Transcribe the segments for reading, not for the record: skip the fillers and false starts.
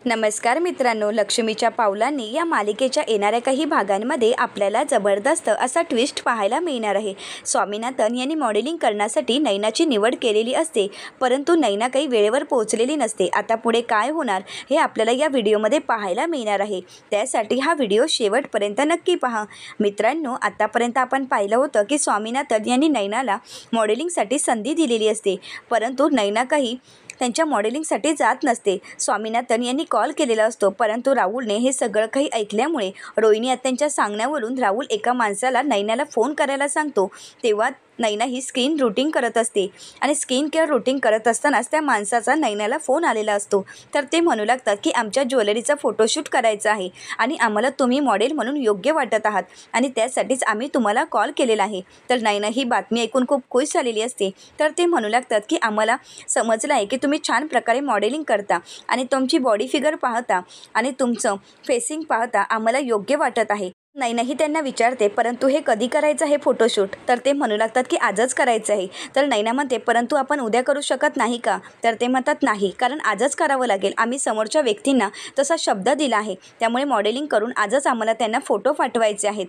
नमस्कार मित्रांनो, लक्ष्मीच्या पावलांनी या मालिकेच्या येणाऱ्या काही भागांमध्ये आपल्याला जबरदस्त असा ट्विस्ट पाहायला मिळणार आहे। स्वामीनाथन यांनी मॉडेलिंग करण्यासाठी नैनाची निवड केलेली असते, परंतु नैना काही वेळेवर पोहोचलेली नसते। आता पुढे काय होणार हे आपल्याला या व्हिडिओमध्ये पाहायला मिळणार आहे, त्यासाठी हा व्हिडिओ शेवटपर्यंत नक्की पहा। मित्रांनो, आतापर्यंत आपण पाहिलं होतं की स्वामीनाथन यांनी नैनाला मॉडेलिंगसाठी संधी दिलेली असते, परंतु नैना काही त्यांच्या मॉडेलिंगसाठी जात नसते। स्वामीनाथन यांनी कॉल केलेला असतो, परंतु राहुलने हे सगळं काही ऐकल्यामुळे रोहिणी आत्यांच्या सांगण्यावरून राहुल एका माणसाला नैनाला फोन करायला सांगतो। तेव्हा नैना ही स्किन रूटिंग करत असते आणि स्किन केअर रूटिंग करत असतानाच त्या माणसाचा नैनाला फोन आलेला असतो। तर ते म्हणू लागतात की आमच्या ज्वेलरीचा फोटोशूट करायचा आहे आणि आम्हाला तुम्ही मॉडेल म्हणून योग्य वाटत आहात आणि त्यासाठीच आम्ही तुम्हाला कॉल केलेला आहे। तर नैना ही बातमी ऐकून खूप खुश झालेली असते। तर ते म्हणू लागतात की आम्हाला समजलं आहे की तुम्ही छान प्रकारे मॉडेलिंग करता आणि तुमची बॉडी फिगर पाहता आणि तुमचं फेसिंग पाहता आम्हाला योग्य वाटत आहे। नैनाही त्यांना विचारते, परंतु हे कधी करायचं आहे फोटोशूट? तर ते म्हणू लागतात की आजच करायचं आहे। तर नैना म्हणते, परंतु आपण उद्या करू शकत नाही का? तर ते म्हणतात नाही, कारण आजच करावं लागेल। आम्ही समोरच्या व्यक्तींना तसा शब्द दिला आहे, त्यामुळे मॉडेलिंग करून आजच आम्हाला त्यांना फोटो पाठवायचे आहेत।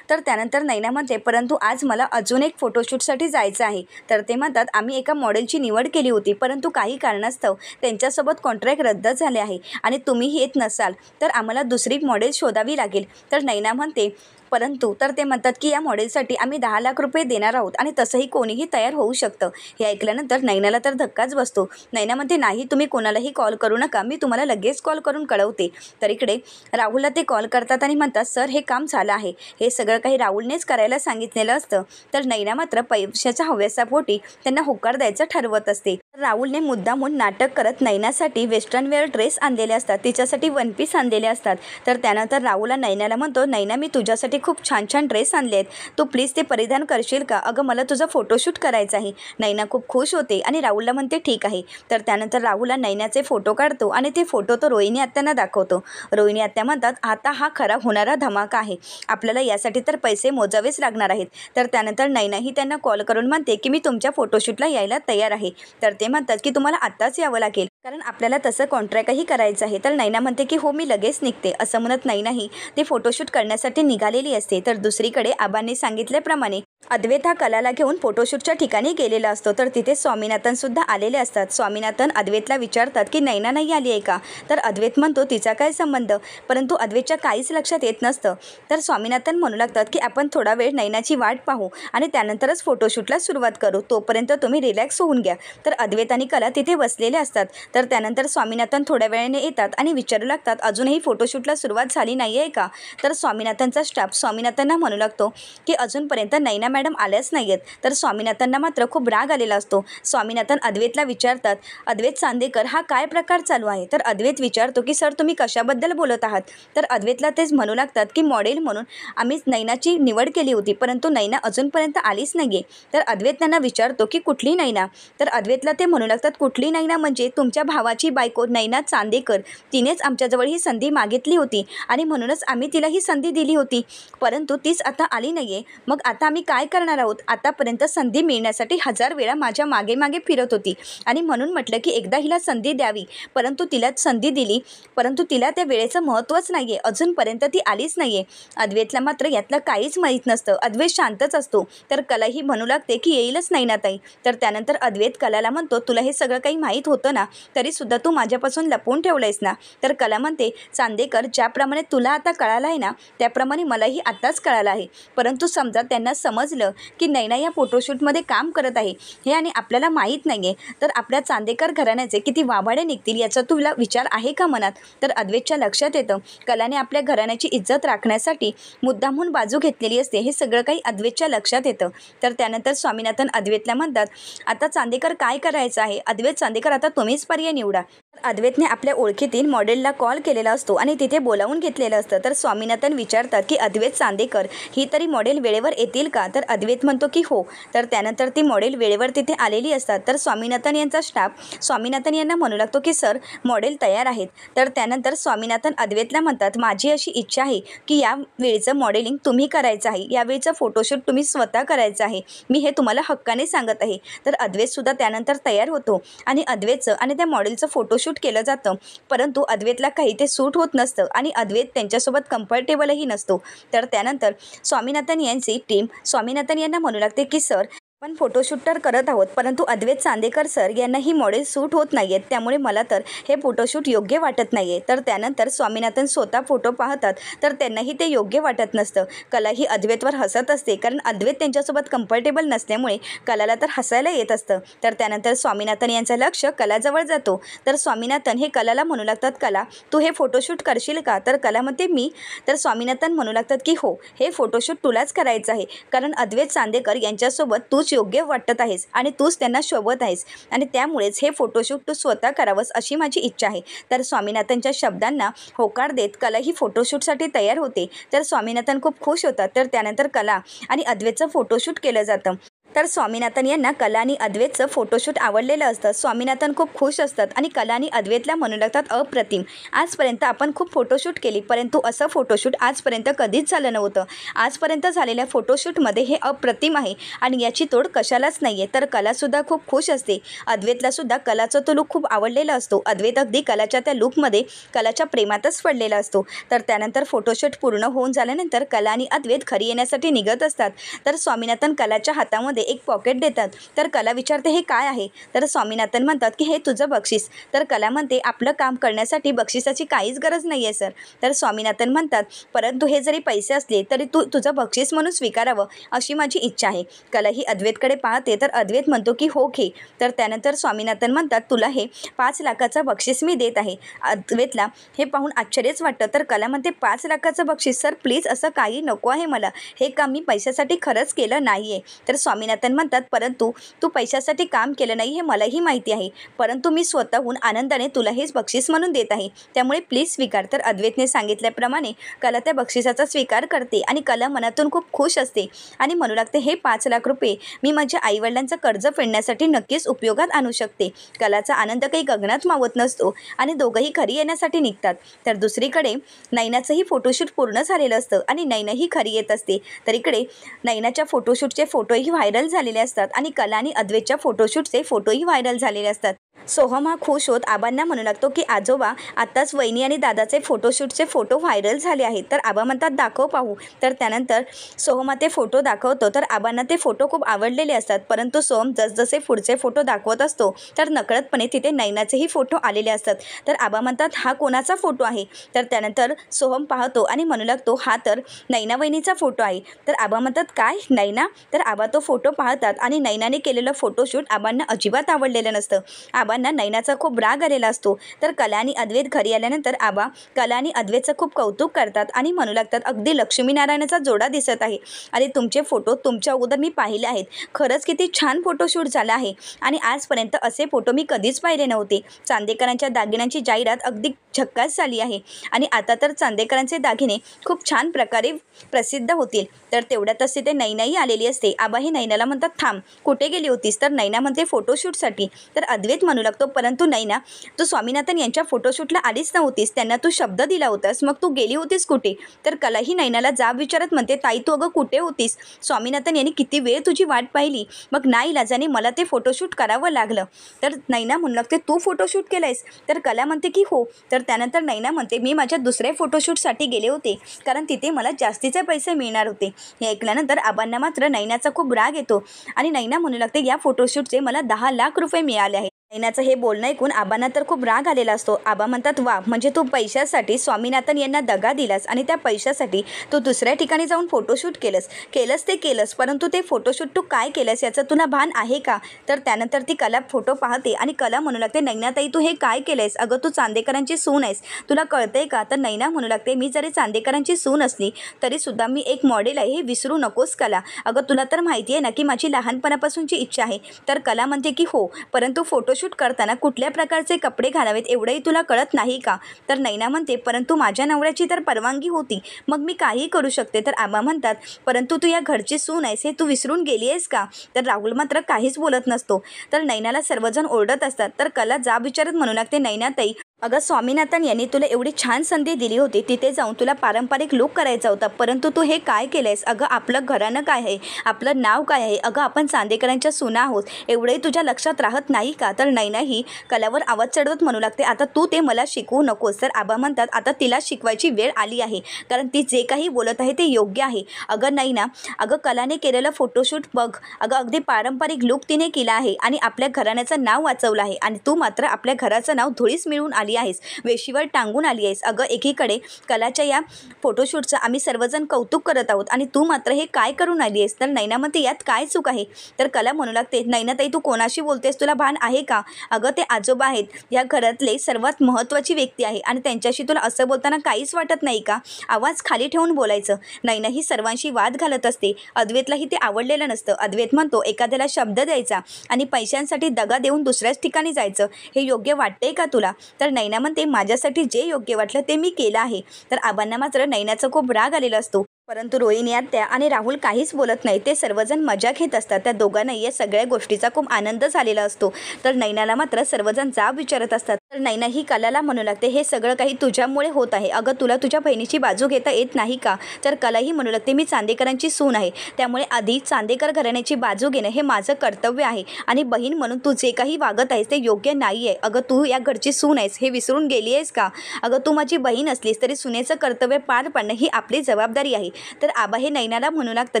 तर त्यानंतर नैना म्हणते, परंतु आज मला अजून एक फोटोशूटसाठी जायचं आहे। तर ते म्हणतात, आम्ही एका मॉडेलची निवड केली होती, परंतु काही कारणास्तव त्यांच्यासोबत कॉन्ट्रॅक्ट रद्द झाले आहे आणि तुम्ही येत नसाल तर आम्हाला दुसरी मॉडेल शोधावी लागेल। तर नैना म्हणते, परंतु तर ते म्हणतात की या मॉडेलसाठी आम्ही 10 लाख रुपये देणार आहोत आणि तसंही कोणीही तयार होऊ शकतं। हे ऐकल्यानंतर नैनाला तर धक्काच बसतो। नैना म्हणते, नाही, तुम्ही कोणालाही कॉल करू नका, मी तुम्हाला लगेच कॉल करून कळवते। तर इकडे राहुलला ते कॉल करतात आणि म्हणतात, सर हे काम झालं आहे। हे सगळं काही राहुलनेच करायला सांगितलेलं असतं। तर नैना मात्र पैशाच्या हव्यासापोटी त्यांना होकार द्यायचं ठरवत असते। राहुलने मुद्दामून नाटक करत नैनासाठी वेस्टर्न वेअर ड्रेस आणलेले असतात, तिच्यासाठी वन पीस आणलेले असतात। तर त्यानंतर राहुलला नैनाला म्हणतो, नैना मी तुझ्यासाठी खूप छान छान ड्रेस आणले आहेत, तू प्लीज ते परिधान करशील का? अगं मला तुझा फोटोशूट करायचा आहे। नैना खूप खुश होते आणि राहुलला म्हणते ठीक आहे। तर त्यानंतर राहुलला नैनाचे फोटो काढतो आणि ते फोटो तो रोहिणी आत्यांना दाखवतो। रोहिणी आत्या म्हणतात, आता हा खरा होणारा धमाका आहे, आपल्याला यासाठी तर पैसे मोजावेच लागणार आहेत। तर त्यानंतर नैनाही त्यांना कॉल करून म्हणते की मी तुमच्या फोटोशूटला यायला तयार आहे। तर ते म्हणतात की तुम्हाला आत्ताच यावं लागेल, कारण आपल्याला तसं कॉन्ट्रॅक्टही करायचं आहे। तर नैना म्हणते की हो, मी लगेच निघते। असं म्हणत नैनाही ते फोटोशूट करण्यासाठी निघालेली असते। तर दुसरीकडे आबांनी सांगितल्याप्रमाणे अद्वैत हा कलाला घेऊन फोटोशूटच्या ठिकाणी गेलेला असतो। तर तिथे स्वामीनाथन सुद्धा आलेले असतात। स्वामीनाथन अद्वैतला विचारतात की नैना नाही आली आहे का? तर अद्वैत म्हणतो, तिचा काय संबंध? परंतु अद्वैतच्या काहीच लक्षात येत नसतं। तर स्वामीनाथन म्हणू लागतात की आपण थोडा वेळ नैनाची वाट पाहू आणि त्यानंतरच फोटोशूटला सुरुवात करू, तोपर्यंत तुम्ही रिलॅक्स होऊन घ्या। तर अद्वैत आणि कला तिथे बसलेले असतात। तर त्यानंतर स्वामीनाथन थोड्या वेळाने येतात आणि विचारू लागतात, अजूनही फोटोशूटला सुरुवात झाली नाही आहे का? तर स्वामीनाथनचा स्टाफ स्वामीनाथनना म्हणू लागतो की अजूनपर्यंत नैना मॅडम आल्याच नाही आहेत। तर स्वामीनाथनना मात्र खूप राग आलेला असतो। स्वामीनाथन अद्वैतला विचारतात, अद्वैत चांदेकर हा काय प्रकार चालू आहे? तर अद्वैत विचारतो की सर तुम्ही कशाबद्दल बोलत आहात? तर अद्वैतला तेच म्हणू लागतात की मॉडेल म्हणून आम्ही नैनाची निवड केली होती, परंतु नैना अजूनपर्यंत आलीच नाही आहे। तर अद्वैत त्यांना विचारतो की कुठली नैना? तर अद्वैतला ते म्हणू लागतात, कुठली नैना म्हणजे तुमच्या भावाची बायको नैना चांदेकर, तिनेच आमच्याजवळ ही संधी मागितली होती आणि म्हणूनच आम्ही तिला ही संधी दिली होती, परंतु तीच आता आली नाही आहे। मग आता आम्ही काय करणार आहोत? आतापर्यंत संधी मिळण्यासाठी 1000 वेळा माझ्या मागे मागे फिरत होती आणि म्हणून म्हटलं की एकदा हिला संधी द्यावी, परंतु तिला संधी दिली, परंतु तिला त्या वेळेचं महत्त्वच नाही आहे, अजूनपर्यंत ती आलीच नाही आहे। अद्वैतला मात्र यातलं काहीच माहीत नसतं। अद्वैत शांतच असतो। तर कलाही म्हणू लागते की येईलच नैनाताई। तर त्यानंतर अद्वैत कलाला म्हणतो, तुला हे सगळं काही माहीत होतं ना, तरीसुद्धा तू माझ्यापासून लपवून ठेवलंयस ना? तर कला म्हणते, चांदेकर, ज्याप्रमाणे तुला आता कळालं आहे ना, त्याप्रमाणे मलाही आत्ताच कळालं आहे, परंतु समजा त्यांना समजलं की नैना या फोटोशूटमध्ये काम करत आहे हे आणि आपल्याला माहीत नाही आहे, तर आपल्या चांदेकर घराण्याचे किती वाभाडे निघतील याचा तुला विचार आहे का मनात? तर अद्वैतच्या लक्षात येतं कलाने आपल्या घराण्याची इज्जत राखण्यासाठी मुद्दामहून बाजू घेतलेली असते, हे सगळं काही अद्वैतच्या लक्षात येतं। तर त्यानंतर स्वामीनाथन अद्वैतला म्हणतात, आता चांदेकर काय करायचं आहे? अद्वैत चांदेकर, आता तुम्हीच पर्याय निवडा। अद्वैतने आपल्या ओळखीतील मॉडेलला कॉल केलेला असतो आणि तिथे बोलावून घेतलेलं असतं। तर स्वामीनाथन विचारतात की अद्वैत चांदेकर ही तरी मॉडेल वेळेवर येतील का? तर अद्वैत म्हणतो की हो। तर त्यानंतर ती मॉडेल वेळेवर तिथे आलेली असतात। तर स्वामीनाथन यांचा स्टाफ स्वामीनाथन यांना म्हणू लागतो की सर मॉडेल तयार आहेत। तर त्यानंतर स्वामीनाथन अद्वैतला म्हणतात, माझी अशी इच्छा आहे की या वेळचं मॉडेलिंग तुम्ही करायचं आहे, यावेळचं फोटोशूट तुम्ही स्वतः करायचं आहे, मी हे तुम्हाला हक्काने सांगत आहे। तर अद्वैतसुद्धा त्यानंतर तयार होतो आणि अद्वैतचं आणि त्या मॉडेलचं फोटोशूट फोटोशूट केलं जातं, परंतु अद्वैतला काही ते सूट होत नसतं आणि अद्वैत त्यांच्यासोबत कम्फर्टेबलही नसतो. तर त्यानंतर स्वामीनाथन यांची टीम स्वामीनाथन यांना म्हणू लागते की सर, आपण फोटोशूट तर करत आहोत, परंतु अद्वैत चांदेकर सर यांना ही मॉडेल सूट होत नाही आहेत, त्यामुळे मला तर हे फोटोशूट योग्य वाटत नाही आहे. तर त्यानंतर स्वामीनाथन स्वतः फोटो पाहतात, तर त्यांनाही ते योग्य वाटत नसतं. कला ही अद्वैतवर हसत असते, कारण अद्वैत त्यांच्यासोबत कम्फर्टेबल नसल्यामुळे कलाला तर हसायला येत असतं. तर त्यानंतर स्वामीनाथन यांचं लक्ष कलाजवळ जातो. तर स्वामीनाथन हे कलाला म्हणू लागतात, कला, तू हे फोटोशूट करशील का? तर कला म्हणते, मी. तर स्वामीनाथन म्हणू लागतात की हो, हे फोटोशूट तुलाच करायचं आहे, कारण अद्वैत चांदेकर यांच्यासोबत तूच योग्य वाटत आहेस आणि तूच त्यांना शोभत आहेस आणि त्यामुळेच हे फोटोशूट तू स्वतः करावंस अशी माझी इच्छा आहे. तर स्वामीनाथनच्या शब्दांना होकार देत कला ही फोटोशूटसाठी तयार होते. तर स्वामीनाथन खूप खुश होतात. तर त्यानंतर कला आणि अद्वैतचं फोटोशूट केलं जातं. तर स्वामीनाथन यांना कला आणि अद्वैतचं फोटोशूट आवडलेलं असतं. स्वामीनाथन खूप खुश असतात आणि कला आणि अद्वैतला म्हणू लागतात, अप्रतिम, आजपर्यंत आपण खूप फोटोशूट केली, परंतु असं फोटोशूट आजपर्यंत कधीच झालं नव्हतं. आजपर्यंत झालेल्या फोटोशूटमध्ये हे अप्रतिम आहे आणि याची तोड कशालाच नाही आहे. तर कलासुद्धा खूप खुश असते. अद्वैतलासुद्धा कलाचा तो लूक खूप आवडलेला असतो. अद्वैत अगदी कलाच्या त्या लूकमध्ये कलाच्या प्रेमातच पडलेला असतो. तर त्यानंतर फोटोशूट पूर्ण होऊन झाल्यानंतर कला आणि अद्वैत घरी येण्यासाठी निघत असतात. तर स्वामीनाथन कलाच्या हातामध्ये एक पॉकेट देतात. तर कला विचारते, हे काय आहे? तर स्वामीनाथन म्हणतात की हे तुझं बक्षीस. तर कला म्हणते, आपलं काम करण्यासाठी बक्षिसाची काहीच गरज नाही आहे सर. तर स्वामीनाथन म्हणतात, परंतु हे जरी पैसे असले तरी तू तुझं बक्षीस म्हणून स्वीकारावं अशी माझी इच्छा आहे. कला ही अद्वैतकडे पाहते. तर अद्वैत म्हणतो की हो, घे. तर त्यानंतर स्वामीनाथन म्हणतात, तुला हे 5 लाखाचं बक्षीस मी देत आहे. अद्वैतला हे पाहून आश्चर्यच वाटतं. तर कला म्हणते, 5 लाखाचं बक्षीस? सर प्लीज, असं काही नको आहे मला. हे काम मी पैशासाठी खरंच केलं नाही आहे. तर स्वामीनाथन म्हणतात, परंतु तू पैशासाठी काम केलं नाही हे मलाही माहिती आहे, परंतु मी स्वतःहून आनंदाने तुला हेच बक्षीस म्हणून देत आहे, त्यामुळे प्लीज स्वीकार. तर अद्वैतने सांगितल्याप्रमाणे कला त्या बक्षिसाचा स्वीकार करते आणि कला मनातून खूप खुश असते आणि म्हणू लागते, हे 5 लाख रुपये मी माझ्या आईवडिलांचं कर्ज फेडण्यासाठी नक्कीच उपयोगात आणू शकते. कलाचा आनंद काही गगनात मावत नसतो आणि दोघंही घरी येण्यासाठी निघतात. तर दुसरीकडे नैनाचंही फोटोशूट पूर्ण झालेलं असतं आणि नैनाही घरी येत असते. तर इकडे नैनाच्या फोटोशूटचे फोटोही व्हायरल झालेले असतात आणि कला आणि अद्वैतच्या फोटोशूटचे फोटोही व्हायरल झालेले असतात. सोहम हा खुश होत आबांना म्हणू लागतो की आजोबा, आत्ताच वहिनी आणि दादाचे फोटोशूटचे फोटो व्हायरल झाले आहेत. तर आबा म्हणतात, दाखव पाहू. तर त्यानंतर सोहम ते फोटो दाखवतो. तर आबांना ते फोटो खूप आवडलेले असतात, परंतु सोहम जसजसे पुढचे फोटो दाखवत असतो तर नकळतपणे तिथे नैनाचेही फोटो आलेले असतात. तर आबा म्हणतात, हा कोणाचा फोटो आहे? तर त्यानंतर सोहम पाहतो आणि म्हणू लागतो, हा तर नैना वहिनीचा फोटो आहे. तर आबा म्हणतात, काय नैना? तर आबा तो फोटो पाहतात आणि नैनाने केलेलं फोटोशूट आबांना अजिबात आवडलेलं नसतं. आबांना नैनाचा खूप राग आलेला असतो. तर कला आणि अद्वैत घरी आल्यानंतर आबा कला आणि अद्वैतचं खूप कौतुक करतात आणि म्हणू लागतात, अगदी लक्ष्मीनारायणाचा जोडा दिसत आहे आणि तुमचे फोटो तुमच्या अगोदर मी पाहिले आहेत. खरंच किती छान फोटोशूट झाला आहे आणि आजपर्यंत असे फोटो मी कधीच पाहिले नव्हते. चांदेकरांच्या दागिन्यांची जाहिरात अगदी झक्कास झाली आहे आणि आता तर चांदेकरांचे दागिने खूप छान प्रकारे प्रसिद्ध होतील. तर तेवढ्यातच तिथे नैनाही आलेली असते. आबा ही नैनाला म्हणतात, थांब, कुठे गेली होतीस? तर नैना म्हणते, फोटोशूटसाठी. तर अद्वैत म्हणू लागतो, परंतु नैना, तू स्वामीनाथन यांच्या फोटोशूटला आलीच नव्हतीस, त्यांना तू शब्द दिला होतास, मग तू गेली होतीस कुठे? तर कलाही नैनाला जाब विचारत म्हणते, ताई तू अगं कुठे होतीस? स्वामीनाथन यांनी किती वेळ तुझी वाट पाहिली, मग नाईलाजाने मला ते फोटोशूट करावं लागलं. तर नैना म्हणू लागते, तू फोटोशूट केलंयस? तर कला म्हणते की हो. तर त्यानंतर नैना म्हणते, मी माझ्या दुसऱ्या फोटोशूटसाठी गेले होते, कारण तिथे मला जास्तीचे पैसे मिळणार होते. हे ऐकल्यानंतर आबांना मात्र नैनाचा खूप राग येतो आणि नैना म्हणू लागते, या फोटोशूटचे मला 10 लाख रुपये मिळाले आहेत. नैनाचं हे बोलणं ऐकून आबांना तर खूप राग आलेला असतो. आबा म्हणतात, वा, म्हणजे तू पैशासाठी स्वामीनाथन यांना दगा दिलास आणि त्या पैशासाठी तू दुसऱ्या ठिकाणी जाऊन फोटोशूट केलंस, परंतु ते फोटोशूट तू काय केलंस याचं तुला भान आहे का? तर त्यानंतर ती कला फोटो पाहते आणि कला म्हणू लागते, नैनाताई तू हे काय केलंयस? अगं तू चांदेकरांची सून आहेस, तुला कळतंय का? तर नैना म्हणू लागते, मी जरी चांदेकरांची सून असली तरीसुद्धा मी एक मॉडेल आहे, हे विसरू नकोस कला. अगं तुला तर माहिती आहे ना की माझी लहानपणापासूनची इच्छा आहे. तर कला म्हणते की हो, परंतु फोटोशूट करताना कुठल्या प्रकारचे कपडे घालावेत एवढंही तुला कळत नाही का? तर नैना म्हणते, परंतु माझ्या नवऱ्याची तर परवानगी होती, मग मी काही करू शकते. तर आबा म्हणतात, परंतु तू या घरची सून आहेस हे तू विसरून गेली आहेस का? तर राहुल मात्र काहीच बोलत नसतो. तर नैनाला सर्वजण ओरडत असतात. तर कला जाब विचारत म्हणू लागते, नैनाताई अगं स्वामीनाथन यांनी तुला एवढी छान संधी दिली होती, तिथे जाऊन तुला पारंपरिक लूक करायचा होता, परंतु तू हे काय केलंयस? अगं आपलं घराणं काय आहे, आपलं नाव काय आहे, अगं आपण चांदेकरांच्या सुना आहोत, एवढंही तुझ्या लक्षात राहत नाही का? तर नैना ही कलावर आवाज चढवत म्हणू लागते, आता तू ते मला शिकवू नकोस. तर आबा म्हणतात, आता तिला शिकवायची वेळ आली आहे, कारण ती जे काही बोलत आहे ते योग्य आहे. अगं नैना, अगं कलाने केलेलं फोटोशूट बघ, अगं अगदी पारंपरिक लूक तिने केला आहे आणि आपल्या घराण्याचं नाव वाचवलं आहे, आणि तू मात्र आपल्या घराचं नाव धुळीस मिळवून आली आहेस, वेशीवर टांगून आली आहेस. अगं एकीकडे कलाच्या या फोटोशूटचं आम्ही सर्वजण कौतुक करत आहोत आणि तू मात्र हे काय करून आली आहेस? तर नैना म्हणते, यात काय चूक आहे? तर कला म्हणू लागते, नैनाताई तू कोणाशी बोलतेस, तुला भान आहे का? अगं ते आजोबा आहेत, या घरातले सर्वात महत्त्वाची व्यक्ती आहे आणि त्यांच्याशी तुला असं बोलताना काहीच वाटत नाही का? आवाज खाली ठेवून बोलायचं. नैना ही सर्वांशी वाद घालत असते. अद्वैतलाही ते आवडलेलं नसतं. अद्वैत म्हणतो, एखाद्याला शब्द द्यायचा आणि पैशांसाठी दगा देऊन दुसऱ्याच ठिकाणी जायचं, हे योग्य वाटतंय का तुला? तर नैना म्हणते, माझ्यासाठी जे योग्य वाटलं ते मी केलं आहे. तर आबांना मात्र नैनाचा खूप राग आलेला असतो, परंतु रोहिणी आत्या आणि राहुल काहीच बोलत नाही. ते सर्वजण मजा घेत असतात. त्या दोघांनाही या सगळ्या गोष्टीचा खूप आनंद झालेला असतो. तर नैनाला मात्र सर्वजण जाब विचारत असतात. तर नैना ही कलाला म्हणू लागते, हे सगळं काही तुझ्यामुळे होत आहे. अगं तुला तुझ्या बहिणीची बाजू घेता येत नाही का? तर कलाही म्हणू लागते, मी चांदेकरांची सून आहे, त्यामुळे आधी चांदेकर घराण्याची बाजू घेणं हे माझं कर्तव्य आहे, आणि बहीण म्हणून तू जे काही वागत आहेस ते योग्य नाही आहे. अगं तू या घरची सून आहेस, हे विसरून गेली आहेस का? अगं तू माझी बहीण असलीस तरी सुनेचं कर्तव्य पार पाडणं ही आपली जबाबदारी आहे. तर आबा हे नैनाला म्हणू लागतात,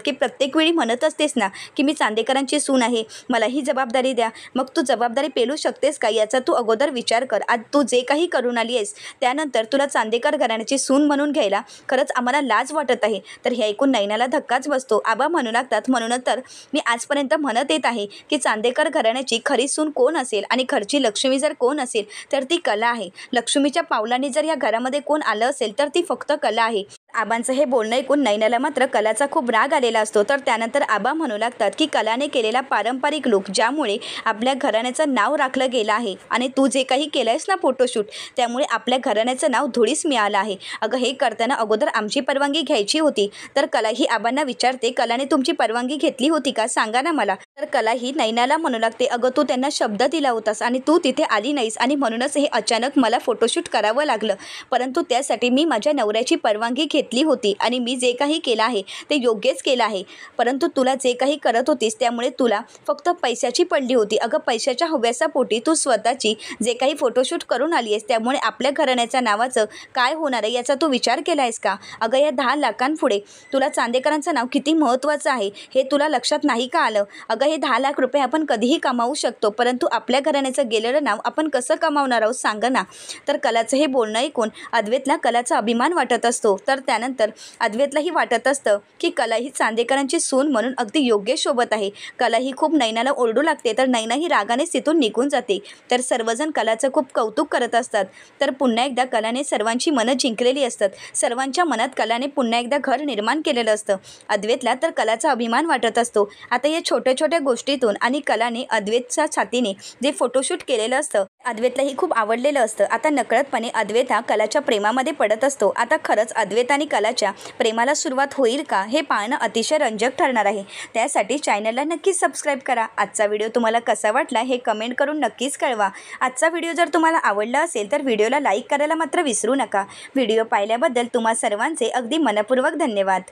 की प्रत्येक वेळी म्हणत असतेस ना की मी चांदेकरांची सून आहे, मला ही जबाबदारी द्या, मग तू जबाबदारी पेलू शकतेस का? याचा तू अगोदर विचार कर. आज तू जे काही करून आली आहेस त्यानंतर तुला चांदेकर घराण्याची सून म्हणून घ्यायला खरंच आम्हाला लाज वाटत आहे. तर हे ऐकून नैनाला धक्काच बसतो. आबा म्हणू लागतात, म्हणूनच तर मी आजपर्यंत म्हणत येत आहे की चांदेकर घराण्याची खरी सून कोण असेल आणि घरची लक्ष्मी जर कोण असेल तर ती कला आहे. लक्ष्मीच्या पावलांनी जर या घरामध्ये कोण आलं असेल तर ती फक्त कला आहे. आबांचं हे बोलणं ऐकून नैनाला मात्र कलाचा खूप राग आलेला असतो. तर त्यानंतर आबा म्हणू लागतात, की कलाने केलेला पारंपरिक लूक ज्यामुळे आपल्या घराण्याचं नाव राखलं गेलं आहे, आणि तू जे काही केलं आहेस ना फोटोशूट, त्यामुळे आपल्या घराण्याचं नाव धुळीस मिळालं आहे. अगं हे करताना अगोदर आमची परवानगी घ्यायची होती. तर कला ही आबांना विचारते, कलाने तुमची परवानगी घेतली होती का, सांगा ना मला. तर कला ही नैनाला म्हणू लागते, अगं तू त्यांना शब्द दिला होतास आणि तू तिथे आली नाहीस, आणि म्हणूनच हे अचानक मला फोटोशूट करावं लागलं, परंतु त्यासाठी मी माझ्या नवऱ्याची परवानगी घेतली होती आणि मी जे काही केलं आहे ते योग्यच केलं आहे. परंतु तुला जे काही करत होतीस त्यामुळे तुला फक्त पैशाची पडली होती. अगं पैशाच्या हव्यासापोटी तू स्वतःची जे काही फोटोशूट करून आली आहेस, त्यामुळे आपल्या घराण्याच्या नावाचं काय होणार आहे याचा तू विचार केला आहेस का? अगं या 10 लाखांपुढे तुला चांदेकरांचं नाव किती महत्त्वाचं आहे हे तुला लक्षात नाही का आलं? अगं हे 10 लाख रुपये आपण कधीही कमावू शकतो, परंतु आपल्या घराण्याचं गेलेलं नाव आपण कसं कमावणार आहोत, सांग ना. तर कलाचं हे बोलणं ऐकून अद्वैतला कलाचा अभिमान वाटत असतो. तर त्यानंतर अद्वैतलाही वाटत असतं की कला ही चांदेकरांची सून म्हणून अगदी योग्य शोभत आहे. कला ही खूप नैनाला ओरडू लागते. तर नैना ही रागानेच तिथून निघून जाते. तर सर्वजण कलाचं खूप कौतुक करत असतात. तर पुन्हा एकदा कलाने सर्वांची मनं जिंकलेली असतात. सर्वांच्या मनात कलाने पुन्हा एकदा घर निर्माण केलेलं असतं. अद्वैतला तर कलाचा अभिमान वाटत असतो. आता या छोट्या छोट्या गोष्टीतून आणि कलाने अद्वैतच्या छातीने जे फोटोशूट केलेलं असतं अद्वैतलाही खूप आवडलेलं असतं. आता नकळतपणे अद्वैत हा कलाच्या प्रेमामध्ये पडत असतो. आता खरंच अद्वैत आणि कलाच्या प्रेमाला सुरुवात होईल का हे पाहणं अतिशय रंजक ठरणार आहे. त्यासाठी चॅनलला नक्कीच सबस्क्राईब करा. आजचा व्हिडिओ तुम्हाला कसा वाटला हे कमेंट करून नक्कीच कळवा. आजचा व्हिडिओ जर तुम्हाला आवडला असेल तर व्हिडिओला लाईक करायला मात्र विसरू नका. व्हिडिओ पाहिल्याबद्दल तुम्हा सर्वांचे अगदी मनपूर्वक धन्यवाद.